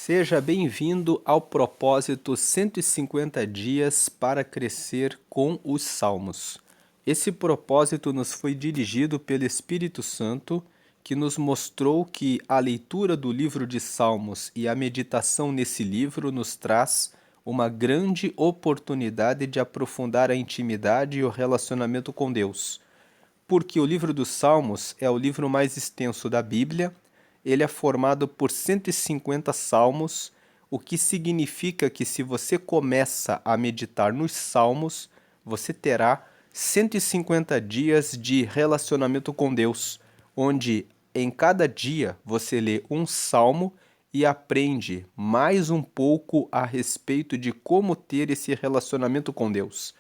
Seja bem-vindo ao propósito 150 dias para crescer com os Salmos. Esse propósito nos foi dirigido pelo Espírito Santo, que nos mostrou que a leitura do livro de Salmos e a meditação nesse livro nos traz uma grande oportunidade de aprofundar a intimidade e o relacionamento com Deus. Porque o livro dos Salmos é o livro mais extenso da Bíblia. Ele é formado por 150 salmos, o que significa que se você começa a meditar nos salmos, você terá 150 dias de relacionamento com Deus, onde em cada dia você lê um salmo e aprende mais um pouco a respeito de como ter esse relacionamento com Deus.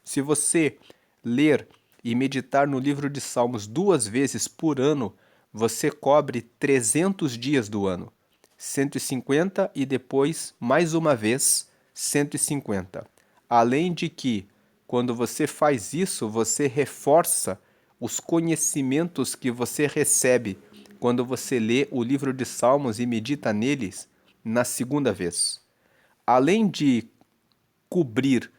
Se você ler e meditar no livro de Salmos 2 vezes por ano, você cobre 300 dias do ano. 150 e depois, mais uma vez, 150. Além de que, quando você faz isso, você reforça os conhecimentos que você recebe quando você lê o livro de Salmos e medita neles na segunda vez. Além de cobrir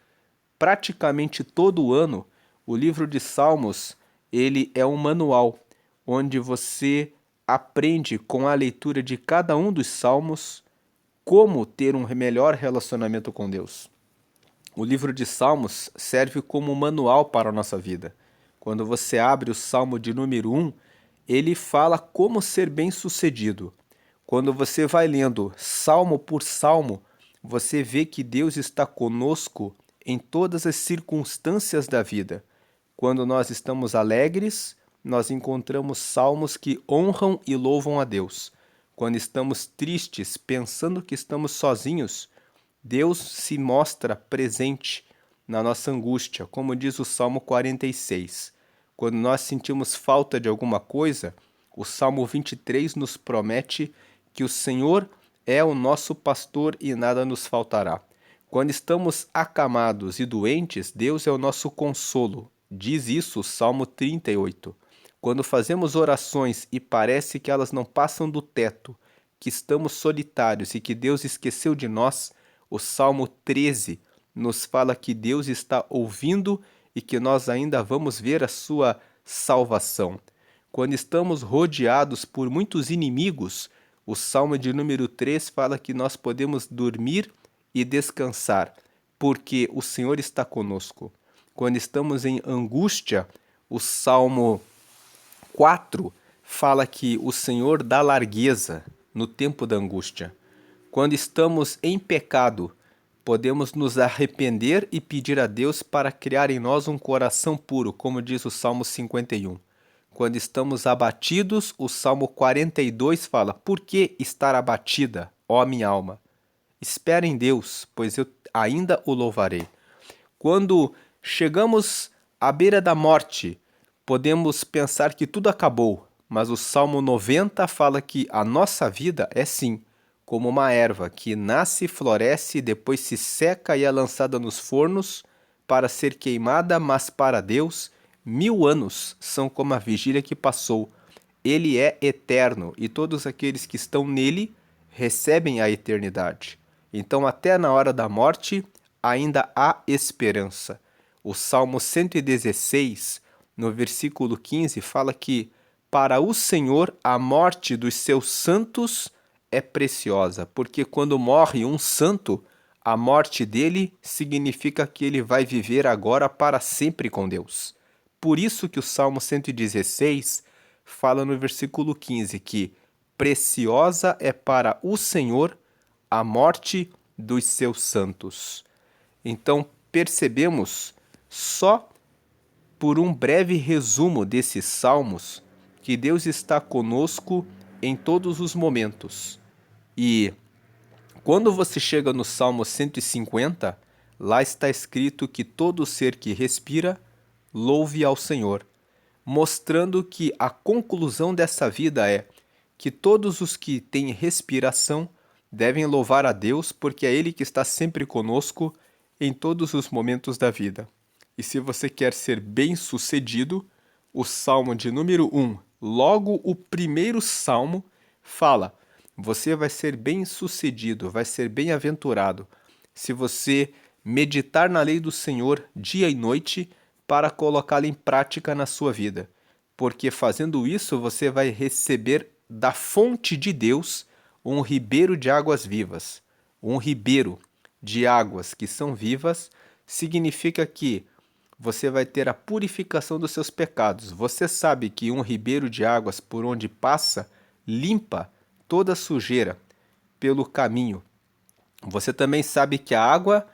praticamente todo o ano, o livro de Salmos, ele é um manual onde você aprende com a leitura de cada um dos salmos como ter um melhor relacionamento com Deus. O livro de Salmos serve como um manual para a nossa vida. Quando você abre o Salmo de número 1, ele fala como ser bem-sucedido. Quando você vai lendo salmo por salmo, você vê que Deus está conosco em todas as circunstâncias da vida. Quando nós estamos alegres, nós encontramos salmos que honram e louvam a Deus. Quando estamos tristes, pensando que estamos sozinhos, Deus se mostra presente na nossa angústia, como diz o Salmo 46. Quando nós sentimos falta de alguma coisa, o Salmo 23 nos promete que o Senhor é o nosso pastor e nada nos faltará. Quando estamos acamados e doentes, Deus é o nosso consolo. Diz isso o Salmo 38. Quando fazemos orações e parece que elas não passam do teto, que estamos solitários e que Deus esqueceu de nós, o Salmo 13 nos fala que Deus está ouvindo e que nós ainda vamos ver a sua salvação. Quando estamos rodeados por muitos inimigos, o Salmo de número 3 fala que nós podemos dormir e descansar, porque o Senhor está conosco. Quando estamos em angústia, o Salmo 4 fala que o Senhor dá largueza no tempo da angústia. Quando estamos em pecado, podemos nos arrepender e pedir a Deus para criar em nós um coração puro, como diz o Salmo 51. Quando estamos abatidos, o Salmo 42 fala: Por que estar abatida, ó minha alma? Espera em Deus, pois eu ainda o louvarei. Quando chegamos à beira da morte, podemos pensar que tudo acabou, mas o Salmo 90 fala que a nossa vida é sim como uma erva que nasce, floresce, depois se seca e é lançada nos fornos para ser queimada, mas para Deus 1000 anos são como a vigília que passou. Ele é eterno e todos aqueles que estão nele recebem a eternidade. Então, até na hora da morte, ainda há esperança. O Salmo 116, no versículo 15, fala que para o Senhor a morte dos seus santos é preciosa, porque quando morre um santo, a morte dele significa que ele vai viver agora para sempre com Deus. Por isso que o Salmo 116 fala no versículo 15 que preciosa é para o Senhor a morte dos seus santos. Então, percebemos só por um breve resumo desses salmos que Deus está conosco em todos os momentos. E quando você chega no Salmo 150, lá está escrito que todo ser que respira louve ao Senhor, mostrando que a conclusão dessa vida é que todos os que têm respiração devem louvar a Deus, porque é Ele que está sempre conosco em todos os momentos da vida. E se você quer ser bem-sucedido, o Salmo de número 1, logo o primeiro salmo, fala: você vai ser bem-sucedido, vai ser bem-aventurado se você meditar na lei do Senhor dia e noite para colocá-la em prática na sua vida. Porque fazendo isso, você vai receber da fonte de Deus um ribeiro de águas vivas. Um ribeiro de águas que são vivas significa que você vai ter a purificação dos seus pecados. Você sabe que um ribeiro de águas por onde passa limpa toda a sujeira pelo caminho. Você também sabe que a água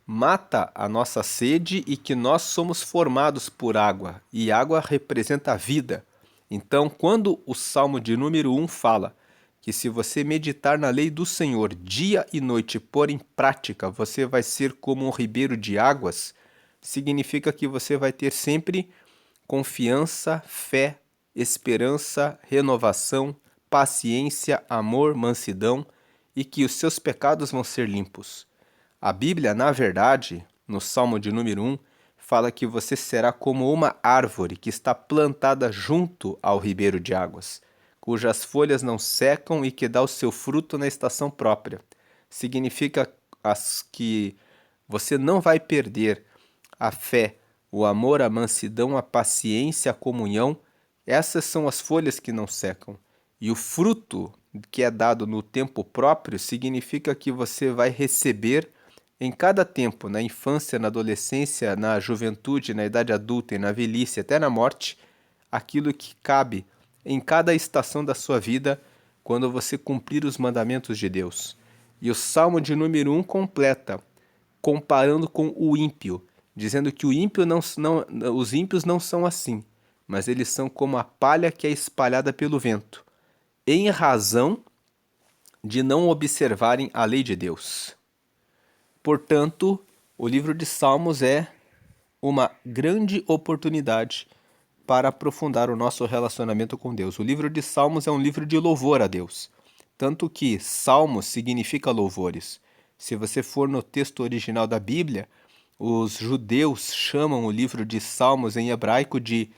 mata a nossa sede e que nós somos formados por água, e água representa a vida. Então, quando o Salmo de número 1 fala que se você meditar na lei do Senhor dia e noite, pôr em prática, você vai ser como um ribeiro de águas, significa que você vai ter sempre confiança, fé, esperança, renovação, paciência, amor, mansidão e que os seus pecados vão ser limpos. A Bíblia, na verdade, no Salmo de número 1, fala que você será como uma árvore que está plantada junto ao ribeiro de águas, cujas folhas não secam e que dá o seu fruto na estação própria. Significa que você não vai perder a fé, o amor, a mansidão, a paciência, a comunhão. Essas são as folhas que não secam. E o fruto que é dado no tempo próprio significa que você vai receber em cada tempo, na infância, na adolescência, na juventude, na idade adulta e na velhice, até na morte, aquilo que cabe em cada estação da sua vida quando você cumprir os mandamentos de Deus. E o Salmo de número 1 completa, comparando com o ímpio, dizendo que os ímpios não são assim, mas eles são como a palha que é espalhada pelo vento, em razão de não observarem a lei de Deus. Portanto, o livro de Salmos é uma grande oportunidade para aprofundar o nosso relacionamento com Deus. O livro de Salmos é um livro de louvor a Deus, tanto que Salmos significa louvores. Se você for no texto original da Bíblia, os judeus chamam o livro de Salmos em hebraico de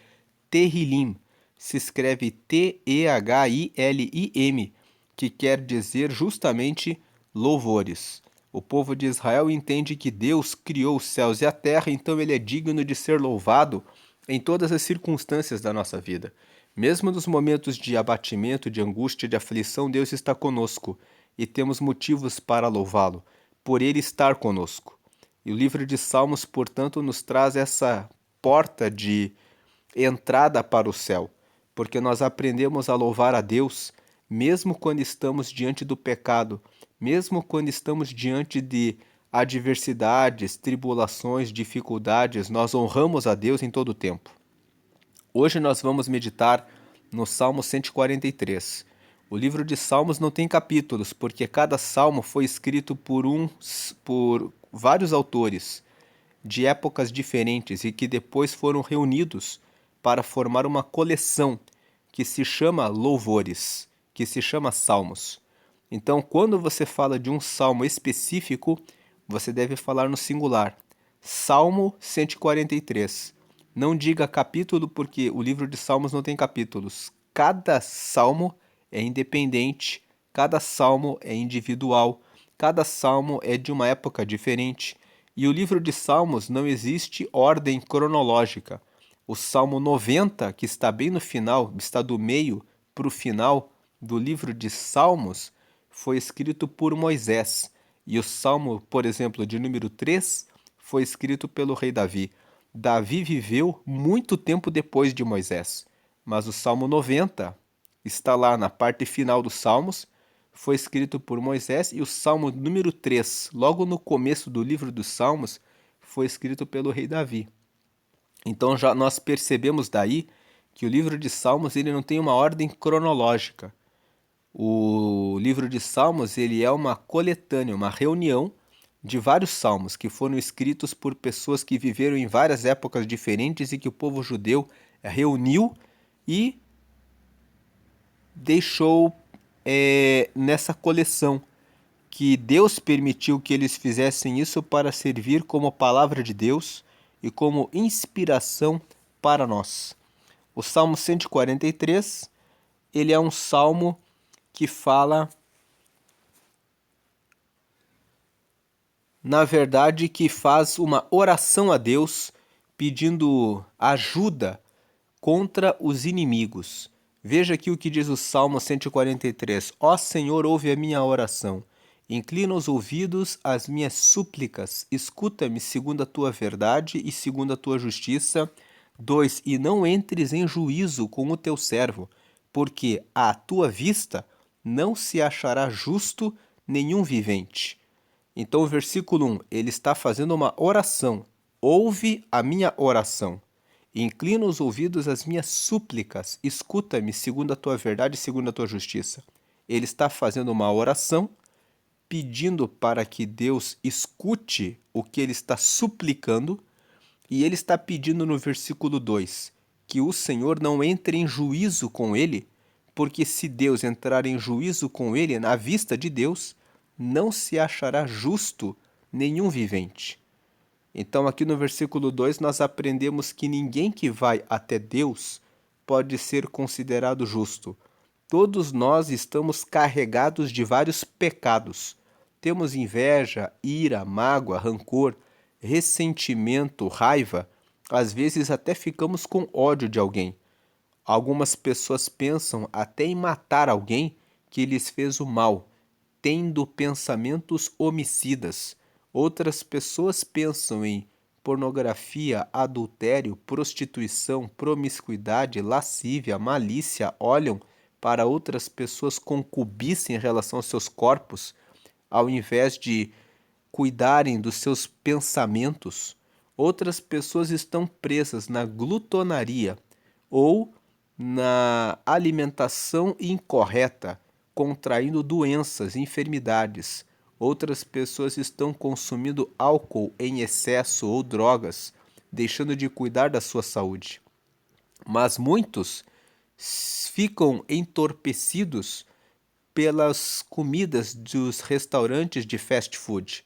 Tehillim. Se escreve T-E-H-I-L-I-M, que quer dizer justamente louvores. O povo de Israel entende que Deus criou os céus e a terra, então ele é digno de ser louvado em todas as circunstâncias da nossa vida. Mesmo nos momentos de abatimento, de angústia, de aflição, Deus está conosco e temos motivos para louvá-lo, por ele estar conosco. E o livro de Salmos, portanto, nos traz essa porta de entrada para o céu, porque nós aprendemos a louvar a Deus mesmo quando estamos diante do pecado, mesmo quando estamos diante de adversidades, tribulações, dificuldades, nós honramos a Deus em todo o tempo. Hoje nós vamos meditar no Salmo 143. O livro de Salmos não tem capítulos, porque cada salmo foi escrito por vários autores de épocas diferentes e que depois foram reunidos para formar uma coleção que se chama Louvores, que se chama Salmos. Então, quando você fala de um salmo específico, você deve falar no singular. Salmo 143. Não diga capítulo, porque o livro de Salmos não tem capítulos. Cada salmo é independente, cada salmo é individual, cada salmo é de uma época diferente. E o livro de Salmos não existe ordem cronológica. O Salmo 90, que está bem no final, está do meio para o final do livro de Salmos, foi escrito por Moisés. E o Salmo, por exemplo, de número 3, foi escrito pelo rei Davi. Davi viveu muito tempo depois de Moisés, mas o Salmo 90 está lá na parte final dos Salmos, foi escrito por Moisés, e o Salmo número 3, logo no começo do livro dos Salmos, foi escrito pelo rei Davi. Então já nós percebemos daí que o livro de Salmos ele não tem uma ordem cronológica. O livro de Salmos ele é uma coletânea, uma reunião de vários salmos que foram escritos por pessoas que viveram em várias épocas diferentes e que o povo judeu reuniu e deixou nessa coleção, que Deus permitiu que eles fizessem isso para servir como palavra de Deus e como inspiração para nós. O Salmo 143, ele é um salmo que fala na verdade, que faz uma oração a Deus pedindo ajuda contra os inimigos. Veja aqui o que diz o Salmo 143. Ó Senhor, ouve a minha oração. Inclina os ouvidos às minhas súplicas. Escuta-me segundo a tua verdade e segundo a tua justiça. 2. E não entres em juízo com o teu servo, porque à tua vista não se achará justo nenhum vivente. Então, o versículo 1, ele está fazendo uma oração. Ouve a minha oração. Inclina os ouvidos às minhas súplicas. Escuta-me segundo a tua verdade e segundo a tua justiça. Ele está fazendo uma oração, pedindo para que Deus escute o que ele está suplicando, e ele está pedindo no versículo 2 que o Senhor não entre em juízo com ele, porque se Deus entrar em juízo com ele, na vista de Deus, não se achará justo nenhum vivente. Então, aqui no versículo 2, nós aprendemos que ninguém que vai até Deus pode ser considerado justo. Todos nós estamos carregados de vários pecados. Temos inveja, ira, mágoa, rancor, ressentimento, raiva. Às vezes até ficamos com ódio de alguém. Algumas pessoas pensam até em matar alguém que lhes fez o mal, tendo pensamentos homicidas. Outras pessoas pensam em pornografia, adultério, prostituição, promiscuidade, lascívia, malícia, olham para outras pessoas com cobiça em relação aos seus corpos, ao invés de cuidarem dos seus pensamentos. Outras pessoas estão presas na glutonaria ou na alimentação incorreta, contraindo doenças, enfermidades. Outras pessoas estão consumindo álcool em excesso ou drogas, deixando de cuidar da sua saúde. Mas muitos ficam entorpecidos pelas comidas dos restaurantes de fast food,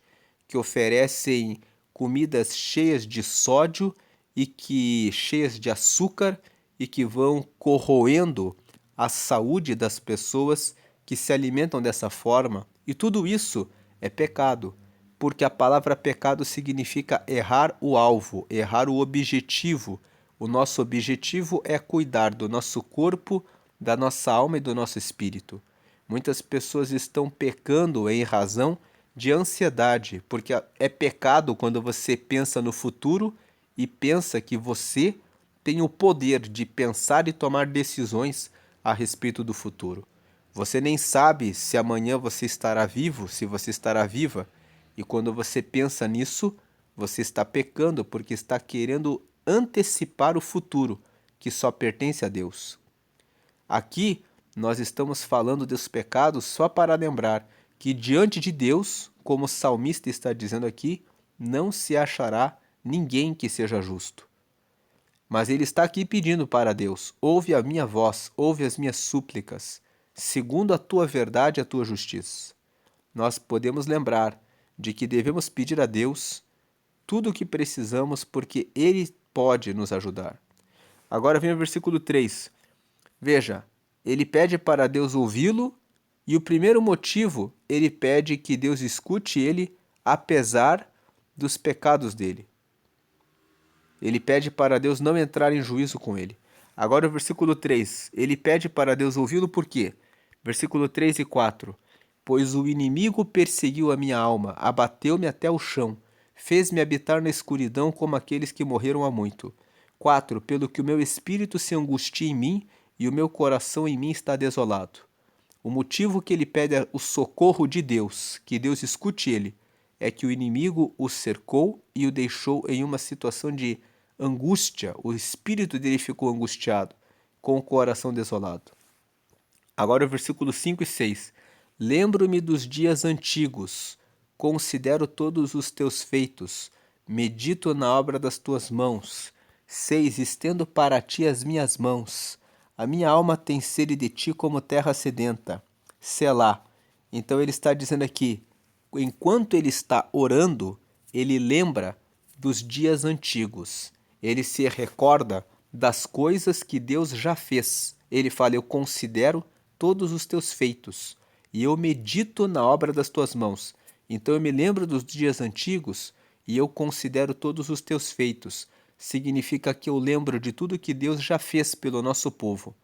que oferecem comidas cheias de sódio e que cheias de açúcar e que vão corroendo a saúde das pessoas que se alimentam dessa forma. E tudo isso é pecado, porque a palavra pecado significa errar o alvo, errar o objetivo. O nosso objetivo é cuidar do nosso corpo, da nossa alma e do nosso espírito. Muitas pessoas estão pecando em razão de ansiedade, porque é pecado quando você pensa no futuro e pensa que você tem o poder de pensar e tomar decisões a respeito do futuro. Você nem sabe se amanhã você estará vivo, se você estará viva, e quando você pensa nisso, você está pecando porque está querendo antecipar o futuro, que só pertence a Deus. Aqui nós estamos falando dos pecados só para lembrar que diante de Deus, como o salmista está dizendo aqui, não se achará ninguém que seja justo. Mas ele está aqui pedindo para Deus: ouve a minha voz, ouve as minhas súplicas, segundo a tua verdade e a tua justiça. Nós podemos lembrar de que devemos pedir a Deus tudo o que precisamos porque Ele pode nos ajudar. Agora vem o versículo 3. Veja, ele pede para Deus ouvi-lo e o primeiro motivo, ele pede que Deus escute ele apesar dos pecados dele. Ele pede para Deus não entrar em juízo com ele. Agora o versículo 3. Ele pede para Deus ouvi-lo por quê? Versículo 3 e 4. Pois o inimigo perseguiu a minha alma, abateu-me até o chão, fez-me habitar na escuridão como aqueles que morreram há muito. 4. Pelo que o meu espírito se angustia em mim e o meu coração em mim está desolado. O motivo que ele pede o socorro de Deus, que Deus escute ele, é que o inimigo o cercou e o deixou em uma situação de angústia. O espírito dele ficou angustiado, com o coração desolado. Agora o versículo 5 e 6. Lembro-me dos dias antigos, considero todos os teus feitos, medito na obra das tuas mãos. 6. Estendo para ti as minhas mãos. A minha alma tem sede de ti como terra sedenta. Selá. Então ele está dizendo aqui, enquanto ele está orando, ele lembra dos dias antigos. Ele se recorda das coisas que Deus já fez. Ele fala: eu considero todos os teus feitos e eu medito na obra das tuas mãos. Então eu me lembro dos dias antigos e eu considero todos os teus feitos. Significa que eu lembro de tudo que Deus já fez pelo nosso povo.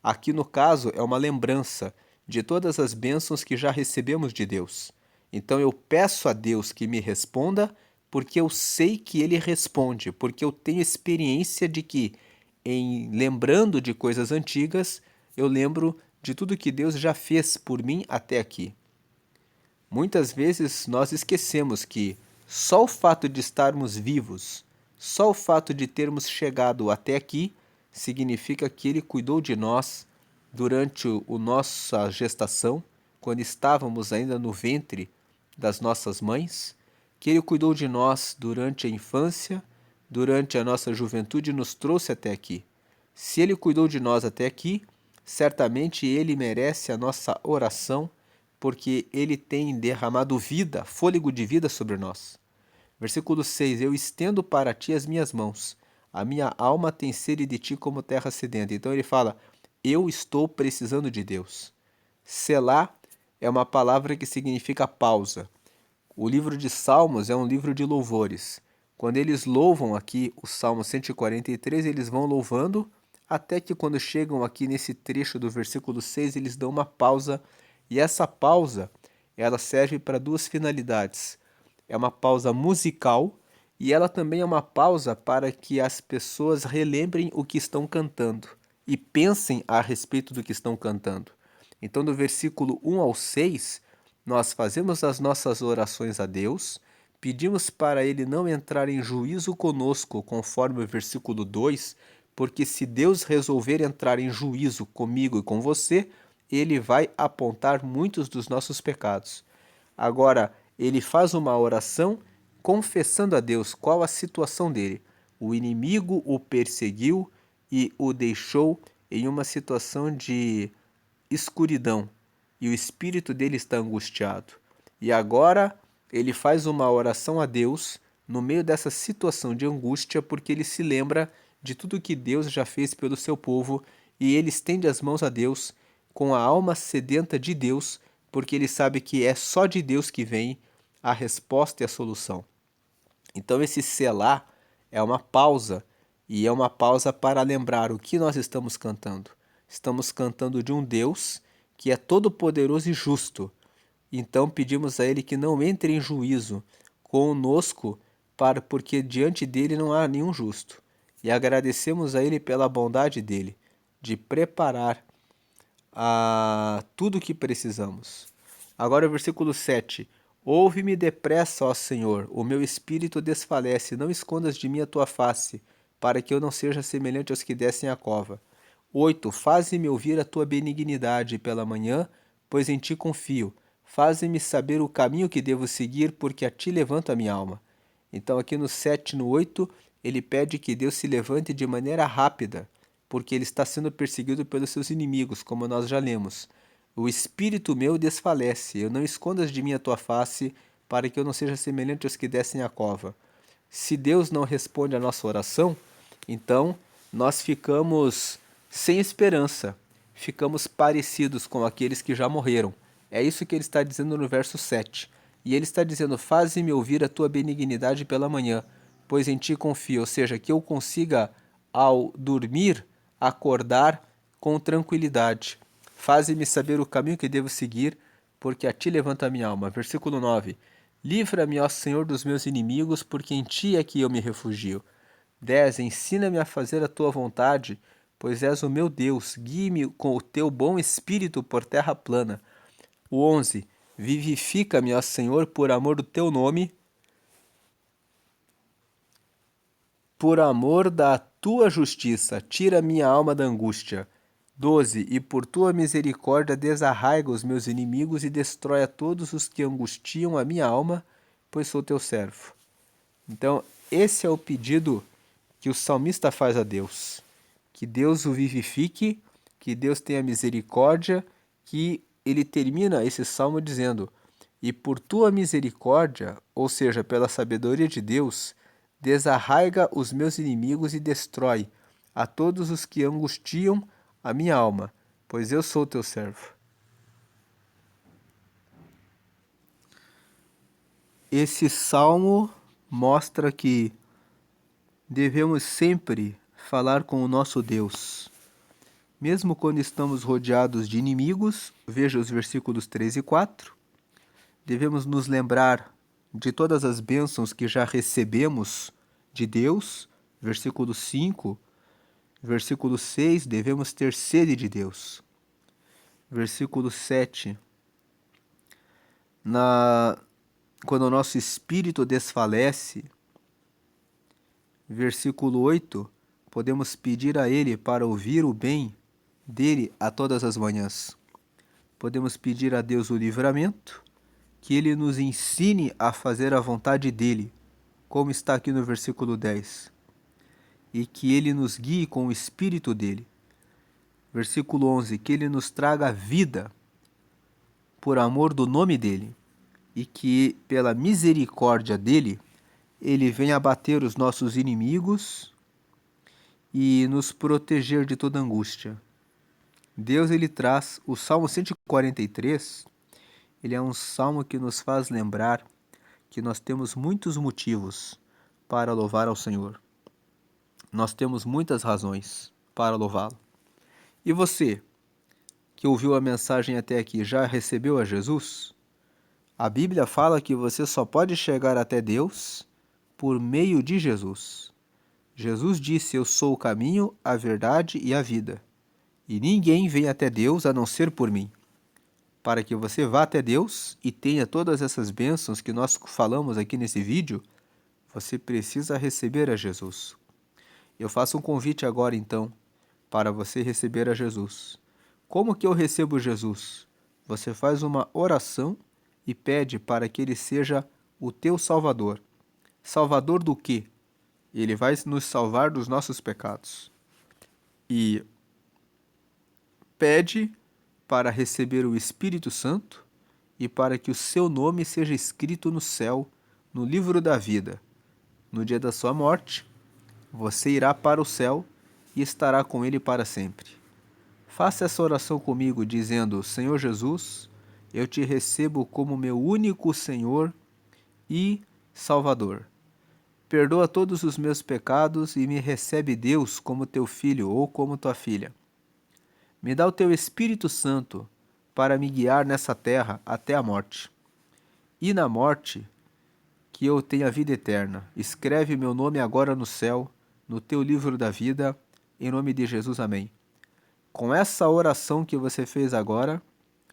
Aqui no caso é uma lembrança de todas as bênçãos que já recebemos de Deus. Então eu peço a Deus que me responda, porque eu sei que Ele responde, porque eu tenho experiência de que, em lembrando de coisas antigas, eu lembro de tudo que Deus já fez por mim até aqui. Muitas vezes nós esquecemos que só o fato de estarmos vivos, só o fato de termos chegado até aqui, significa que Ele cuidou de nós durante a nossa gestação, quando estávamos ainda no ventre das nossas mães, que Ele cuidou de nós durante a infância, durante a nossa juventude e nos trouxe até aqui. Se Ele cuidou de nós até aqui, certamente Ele merece a nossa oração, porque Ele tem derramado vida, fôlego de vida sobre nós. Versículo 6: Eu estendo para ti as minhas mãos, a minha alma tem sede de ti como terra sedenta. Então ele fala, eu estou precisando de Deus. Selá é uma palavra que significa pausa. O livro de Salmos é um livro de louvores. Quando eles louvam aqui o Salmo 143, eles vão louvando, até que quando chegam aqui nesse trecho do versículo 6, eles dão uma pausa, e essa pausa, ela serve para duas finalidades. É uma pausa musical e ela também é uma pausa para que as pessoas relembrem o que estão cantando e pensem a respeito do que estão cantando. Então, do versículo 1 ao 6, nós fazemos as nossas orações a Deus, pedimos para Ele não entrar em juízo conosco, conforme o versículo 2, porque se Deus resolver entrar em juízo comigo e com você, Ele vai apontar muitos dos nossos pecados. Agora, ele faz uma oração confessando a Deus qual a situação dele. O inimigo o perseguiu e o deixou em uma situação de escuridão, e o espírito dele está angustiado. E agora ele faz uma oração a Deus no meio dessa situação de angústia, porque ele se lembra de tudo que Deus já fez pelo seu povo, e ele estende as mãos a Deus com a alma sedenta de Deus, porque ele sabe que é só de Deus que vem a resposta e a solução. Então esse selá é uma pausa, e é uma pausa para lembrar o que nós estamos cantando. Estamos cantando de um Deus que é todo-poderoso e justo. Então pedimos a Ele que não entre em juízo conosco, porque diante dele não há nenhum justo. E agradecemos a Ele pela bondade dele, de preparar tudo o que precisamos. Agora o versículo 7. Ouve-me depressa, ó Senhor, o meu espírito desfalece, não escondas de mim a tua face, para que eu não seja semelhante aos que descem a cova. 8. Faze-me ouvir a tua benignidade pela manhã, pois em ti confio. Faze-me saber o caminho que devo seguir, porque a ti levanto a minha alma. Então aqui no 7 e no 8, ele pede que Deus se levante de maneira rápida, porque ele está sendo perseguido pelos seus inimigos, como nós já lemos. O espírito meu desfalece, eu não escondas de mim a tua face, para que eu não seja semelhante aos que descem a cova. Se Deus não responde a nossa oração, então nós ficamos sem esperança, ficamos parecidos com aqueles que já morreram. É isso que ele está dizendo no verso 7. E ele está dizendo, faze-me ouvir a tua benignidade pela manhã, pois em ti confio, ou seja, que eu consiga, ao dormir, acordar com tranquilidade. Faze-me saber o caminho que devo seguir, porque a ti levanta a minha alma. Versículo 9. Livra-me, ó Senhor, dos meus inimigos, porque em ti é que eu me refugio. 10. Ensina-me a fazer a tua vontade, pois és o meu Deus. Guie-me com o teu bom espírito por terra plana. O 11. Vivifica-me, ó Senhor, por amor do teu nome, por amor da tua justiça, tira minha alma da angústia. 12. E por tua misericórdia desarraiga os meus inimigos e destrói a todos os que angustiam a minha alma, pois sou teu servo. Então, esse é o pedido que o salmista faz a Deus. Que Deus o vivifique, que Deus tenha misericórdia, que ele termina esse salmo dizendo, e por tua misericórdia, ou seja, pela sabedoria de Deus, desarraiga os meus inimigos e destrói a todos os que angustiam a minha alma, pois eu sou teu servo. Esse salmo mostra que devemos sempre falar com o nosso Deus. Mesmo quando estamos rodeados de inimigos, veja os versículos 3 e 4, devemos nos lembrar de todas as bênçãos que já recebemos de Deus. Versículo 5, versículo 6, devemos ter sede de Deus. Versículo 7, quando o nosso espírito desfalece. Versículo 8, podemos pedir a Ele para ouvir o bem dele a todas as manhãs. Podemos pedir a Deus o livramento, que Ele nos ensine a fazer a vontade dEle, como está aqui no versículo 10, e que Ele nos guie com o Espírito dEle. Versículo 11, que Ele nos traga vida por amor do nome dEle, e que pela misericórdia dEle, Ele venha abater os nossos inimigos e nos proteger de toda angústia. Deus, Ele traz o Salmo 143, ele é um salmo que nos faz lembrar que nós temos muitos motivos para louvar ao Senhor. Nós temos muitas razões para louvá-lo. E você, que ouviu a mensagem até aqui, já recebeu a Jesus? A Bíblia fala que você só pode chegar até Deus por meio de Jesus. Jesus disse: eu sou o caminho, a verdade e a vida. E ninguém vem até Deus a não ser por mim. Para que você vá até Deus e tenha todas essas bênçãos que nós falamos aqui nesse vídeo, você precisa receber a Jesus. Eu faço um convite agora então, para você receber a Jesus. Como que eu recebo Jesus? Você faz uma oração e pede para que Ele seja o teu Salvador. Salvador do quê? Ele vai nos salvar dos nossos pecados. E pede para receber o Espírito Santo e para que o seu nome seja escrito no céu, no livro da vida. No dia da sua morte, você irá para o céu e estará com Ele para sempre. Faça essa oração comigo, dizendo: Senhor Jesus, eu te recebo como meu único Senhor e Salvador. Perdoa todos os meus pecados e me recebe, Deus, como teu filho ou como tua filha. Me dá o teu Espírito Santo para me guiar nessa terra até a morte. E na morte, que eu tenha vida eterna. Escreve meu nome agora no céu, no teu livro da vida, em nome de Jesus, amém. Com essa oração que você fez agora,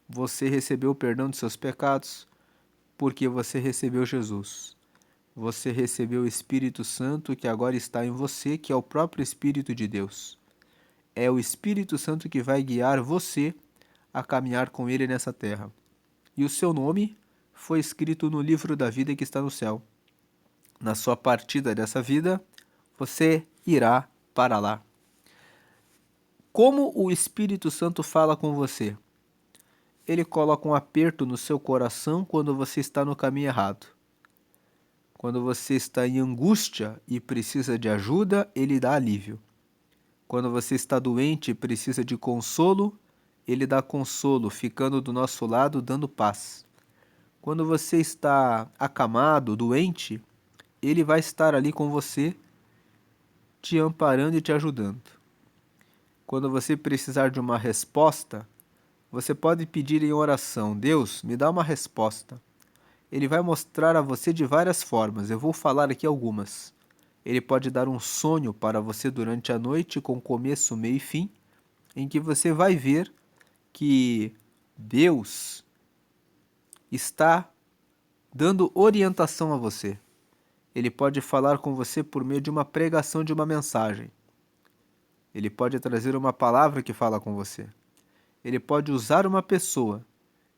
você recebeu o perdão de seus pecados, porque você recebeu Jesus. Você recebeu o Espírito Santo que agora está em você, que é o próprio Espírito de Deus. É o Espírito Santo que vai guiar você a caminhar com Ele nessa terra. E o seu nome foi escrito no livro da vida que está no céu. Na sua partida dessa vida, você irá para lá. Como o Espírito Santo fala com você? Ele coloca um aperto no seu coração quando você está no caminho errado. Quando você está em angústia e precisa de ajuda, ele dá alívio. Quando você está doente e precisa de consolo, ele dá consolo, ficando do nosso lado, dando paz. Quando você está acamado, doente, ele vai estar ali com você, te amparando e te ajudando. Quando você precisar de uma resposta, você pode pedir em oração: Deus, me dá uma resposta. Ele vai mostrar a você de várias formas, eu vou falar aqui algumas. Ele pode dar um sonho para você durante a noite com começo, meio e fim, em que você vai ver que Deus está dando orientação a você. Ele pode falar com você por meio de uma pregação de uma mensagem. Ele pode trazer uma palavra que fala com você. Ele pode usar uma pessoa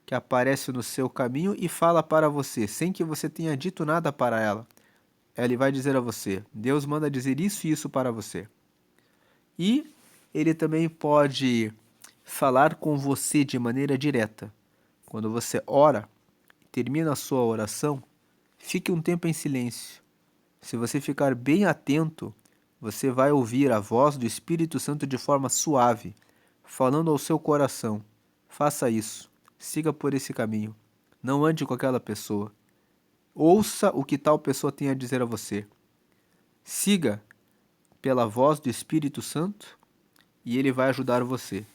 que aparece no seu caminho e fala para você, sem que você tenha dito nada para ela. Ele vai dizer a você: Deus manda dizer isso e isso para você. E ele também pode falar com você de maneira direta. Quando você ora, termina a sua oração, fique um tempo em silêncio. Se você ficar bem atento, você vai ouvir a voz do Espírito Santo de forma suave, falando ao seu coração. Faça isso. Siga por esse caminho. Não ande com aquela pessoa. Ouça o que tal pessoa tem a dizer a você. Siga pela voz do Espírito Santo e ele vai ajudar você.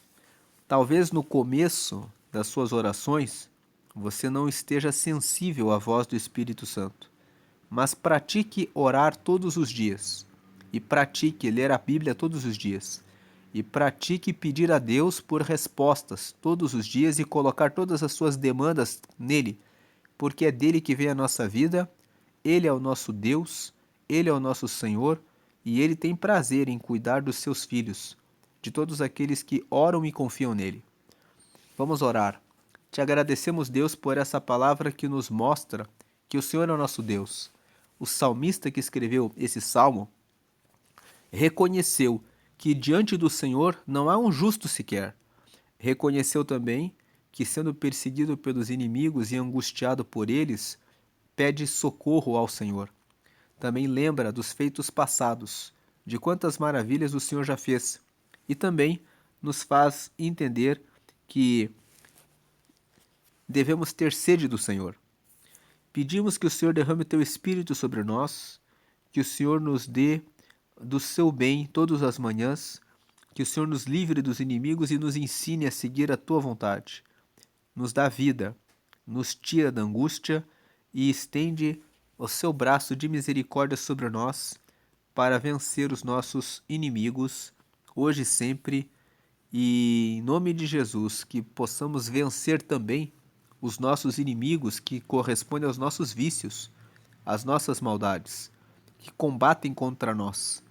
Talvez no começo das suas orações você não esteja sensível à voz do Espírito Santo, mas pratique orar todos os dias e pratique ler a Bíblia todos os dias e pratique pedir a Deus por respostas todos os dias e colocar todas as suas demandas nele, porque é dele que vem a nossa vida, ele é o nosso Deus, ele é o nosso Senhor e ele tem prazer em cuidar dos seus filhos, de todos aqueles que oram e confiam nele. Vamos orar. Te agradecemos, Deus, por essa palavra que nos mostra que o Senhor é o nosso Deus. O salmista que escreveu esse salmo reconheceu que diante do Senhor não há um justo sequer. Reconheceu também que, sendo perseguido pelos inimigos e angustiado por eles, pede socorro ao Senhor. Também lembra dos feitos passados, de quantas maravilhas o Senhor já fez, e também nos faz entender que devemos ter sede do Senhor. Pedimos que o Senhor derrame o teu Espírito sobre nós, que o Senhor nos dê do seu bem todas as manhãs, que o Senhor nos livre dos inimigos e nos ensine a seguir a tua vontade. Nos dá vida, nos tira da angústia e estende o seu braço de misericórdia sobre nós para vencer os nossos inimigos, hoje e sempre, e em nome de Jesus, que possamos vencer também os nossos inimigos que correspondem aos nossos vícios, às nossas maldades, que combatem contra nós,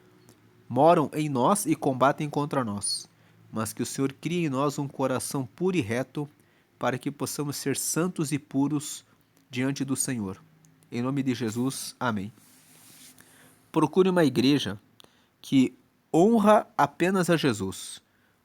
moram em nós e combatem contra nós, mas que o Senhor crie em nós um coração puro e reto, para que possamos ser santos e puros diante do Senhor. Em nome de Jesus, amém. Procure uma igreja que honra apenas a Jesus.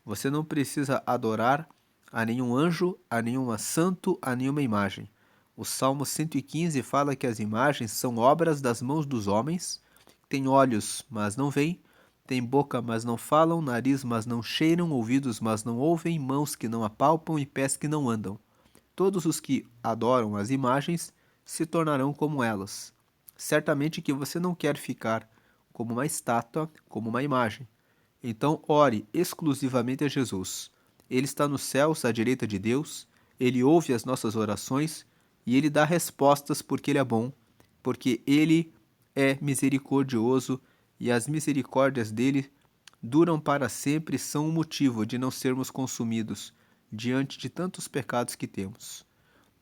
Você não precisa adorar a nenhum anjo, a nenhuma santo, a nenhuma imagem. O Salmo 115 fala que as imagens são obras das mãos dos homens, têm olhos, mas não veem, têm boca, mas não falam, nariz, mas não cheiram, ouvidos, mas não ouvem, mãos que não apalpam e pés que não andam. Todos os que adoram as imagens se tornarão como elas. Certamente que você não quer ficar como uma estátua, como uma imagem. Então ore exclusivamente a Jesus. Ele está nos céus, à direita de Deus, ele ouve as nossas orações e ele dá respostas porque ele é bom, porque ele é misericordioso e as misericórdias dele duram para sempre e são o motivo de não sermos consumidos diante de tantos pecados que temos.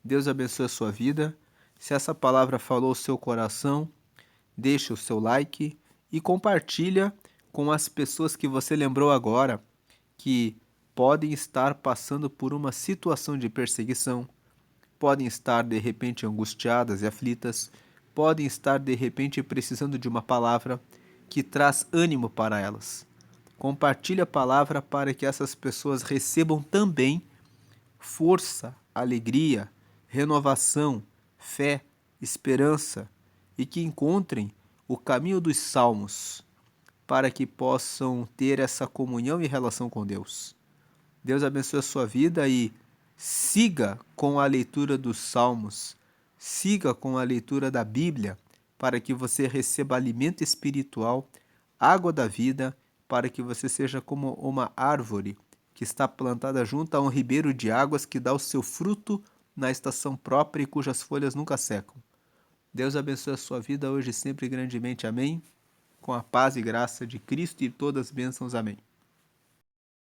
Deus abençoe a sua vida. Se essa palavra falou ao seu coração, deixa o seu like e compartilha com as pessoas que você lembrou agora que podem estar passando por uma situação de perseguição, podem estar de repente angustiadas e aflitas, podem estar de repente precisando de uma palavra que traz ânimo para elas. Compartilhe a palavra para que essas pessoas recebam também força, alegria, renovação, fé, esperança e que encontrem o caminho dos salmos para que possam ter essa comunhão e relação com Deus. Deus abençoe a sua vida e siga com a leitura dos salmos, siga com a leitura da Bíblia para que você receba alimento espiritual, água da vida, para que você seja como uma árvore que está plantada junto a um ribeiro de águas que dá o seu fruto na estação própria e cujas folhas nunca secam. Deus abençoe a sua vida hoje e sempre grandemente. Amém. Com a paz e graça de Cristo e todas as bênçãos. Amém.